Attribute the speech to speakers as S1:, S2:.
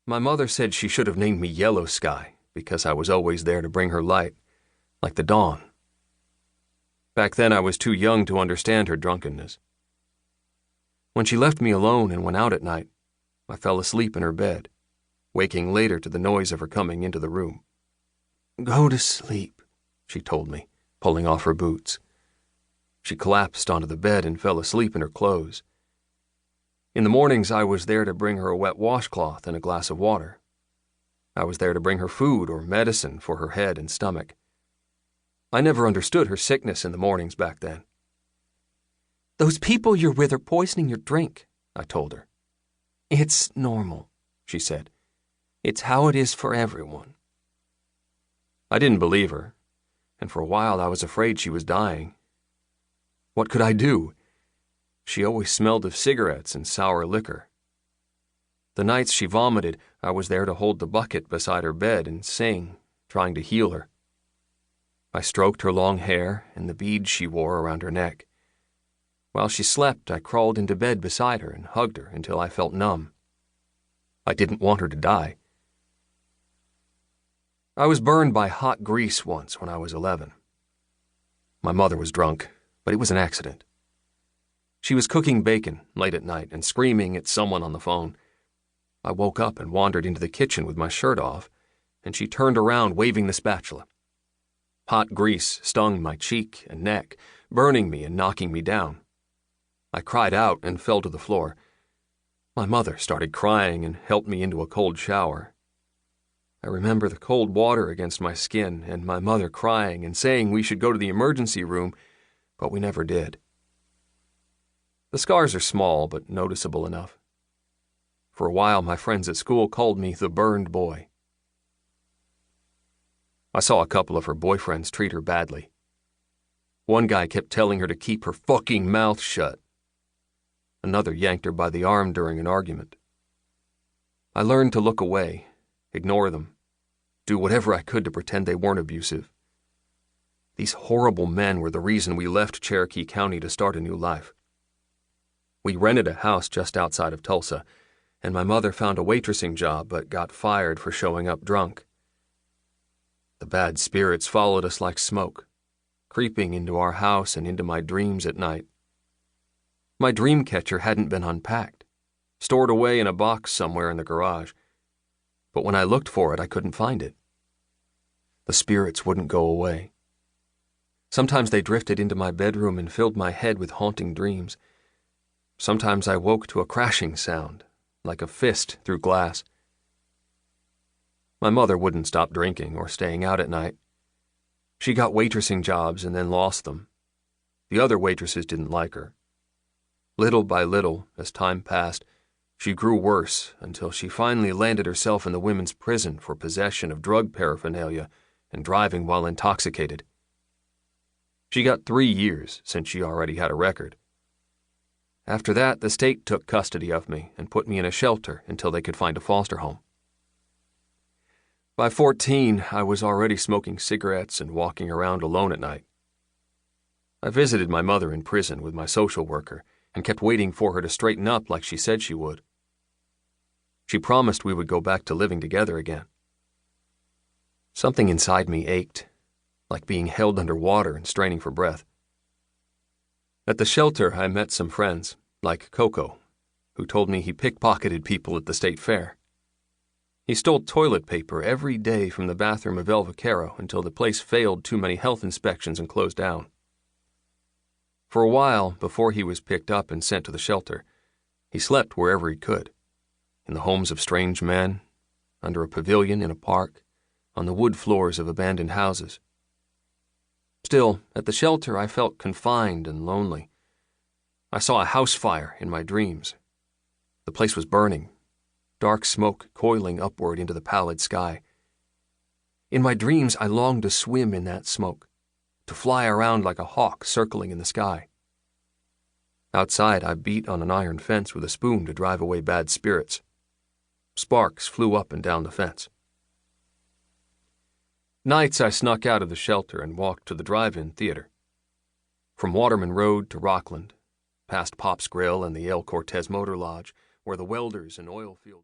S1: My mother said she should have named me Yellow Sky because I was always there to bring her light, like the dawn. Back then I was too young to understand her drunkenness. When she left me alone and went out at night, I fell asleep in her bed, waking later to the noise of her coming into the room. "Go to sleep," she told me, pulling off her boots. She collapsed onto the bed and fell asleep in her clothes. In the mornings, I was there to bring her a wet washcloth and a glass of water. I was there to bring her food or medicine for her head and stomach. I never understood her sickness in the mornings back then. "Those people you're with are poisoning your drink," I told her. "It's normal," she said. "It's how it is for everyone." I didn't believe her, and for a while I was afraid she was dying. What could I do? She always smelled of cigarettes and sour liquor. The nights she vomited, I was there to hold the bucket beside her bed and sing, trying to heal her. I stroked her long hair and the beads she wore around her neck. While she slept, I crawled into bed beside her and hugged her until I felt numb. I didn't want her to die. I was burned by hot grease once when I was 11. My mother was drunk, but it was an accident. She was cooking bacon late at night and screaming at someone on the phone. I woke up and wandered into the kitchen with my shirt off, and she turned around waving the spatula. Hot grease stung my cheek and neck, burning me and knocking me down. I cried out and fell to the floor. My mother started crying and helped me into a cold shower. I remember the cold water against my skin and my mother crying and saying we should go to the emergency room, but we never did. The scars are small but noticeable enough. For a while, my friends at school called me the burned boy. I saw a couple of her boyfriends treat her badly. One guy kept telling her to keep her fucking mouth shut. Another yanked her by the arm during an argument. I learned to look away, ignore them, do whatever I could to pretend they weren't abusive. These horrible men were the reason we left Cherokee County to start a new life. We rented a house just outside of Tulsa, and my mother found a waitressing job but got fired for showing up drunk. The bad spirits followed us like smoke, creeping into our house and into my dreams at night. My dream catcher hadn't been unpacked, stored away in a box somewhere in the garage. But when I looked for it, I couldn't find it. The spirits wouldn't go away. Sometimes they drifted into my bedroom and filled my head with haunting dreams. Sometimes I woke to a crashing sound, like a fist through glass. My mother wouldn't stop drinking or staying out at night. She got waitressing jobs and then lost them. The other waitresses didn't like her. Little by little, as time passed, she grew worse until she finally landed herself in the women's prison for possession of drug paraphernalia and driving while intoxicated. She got 3 years since she already had a record. After that, the state took custody of me and put me in a shelter until they could find a foster home. By 14, I was already smoking cigarettes and walking around alone at night. I visited my mother in prison with my social worker and kept waiting for her to straighten up like she said she would. She promised we would go back to living together again. Something inside me ached, like being held under water and straining for breath. At the shelter, I met some friends, like Coco, who told me he pickpocketed people at the state fair. He stole toilet paper every day from the bathroom of El Vaquero until the place failed too many health inspections and closed down. For a while, before he was picked up and sent to the shelter, he slept wherever he could, in the homes of strange men, under a pavilion in a park, on the wood floors of abandoned houses. Still, at the shelter I felt confined and lonely. I saw a house fire in my dreams. The place was burning, dark smoke coiling upward into the pallid sky. In my dreams, I longed to swim in that smoke, to fly around like a hawk circling in the sky. Outside, I beat on an iron fence with a spoon to drive away bad spirits. Sparks flew up and down the fence. Nights, I snuck out of the shelter and walked to the drive-in theater. From Waterman Road to Rockland, past Pop's Grill and the El Cortez Motor Lodge, where the welders and oil field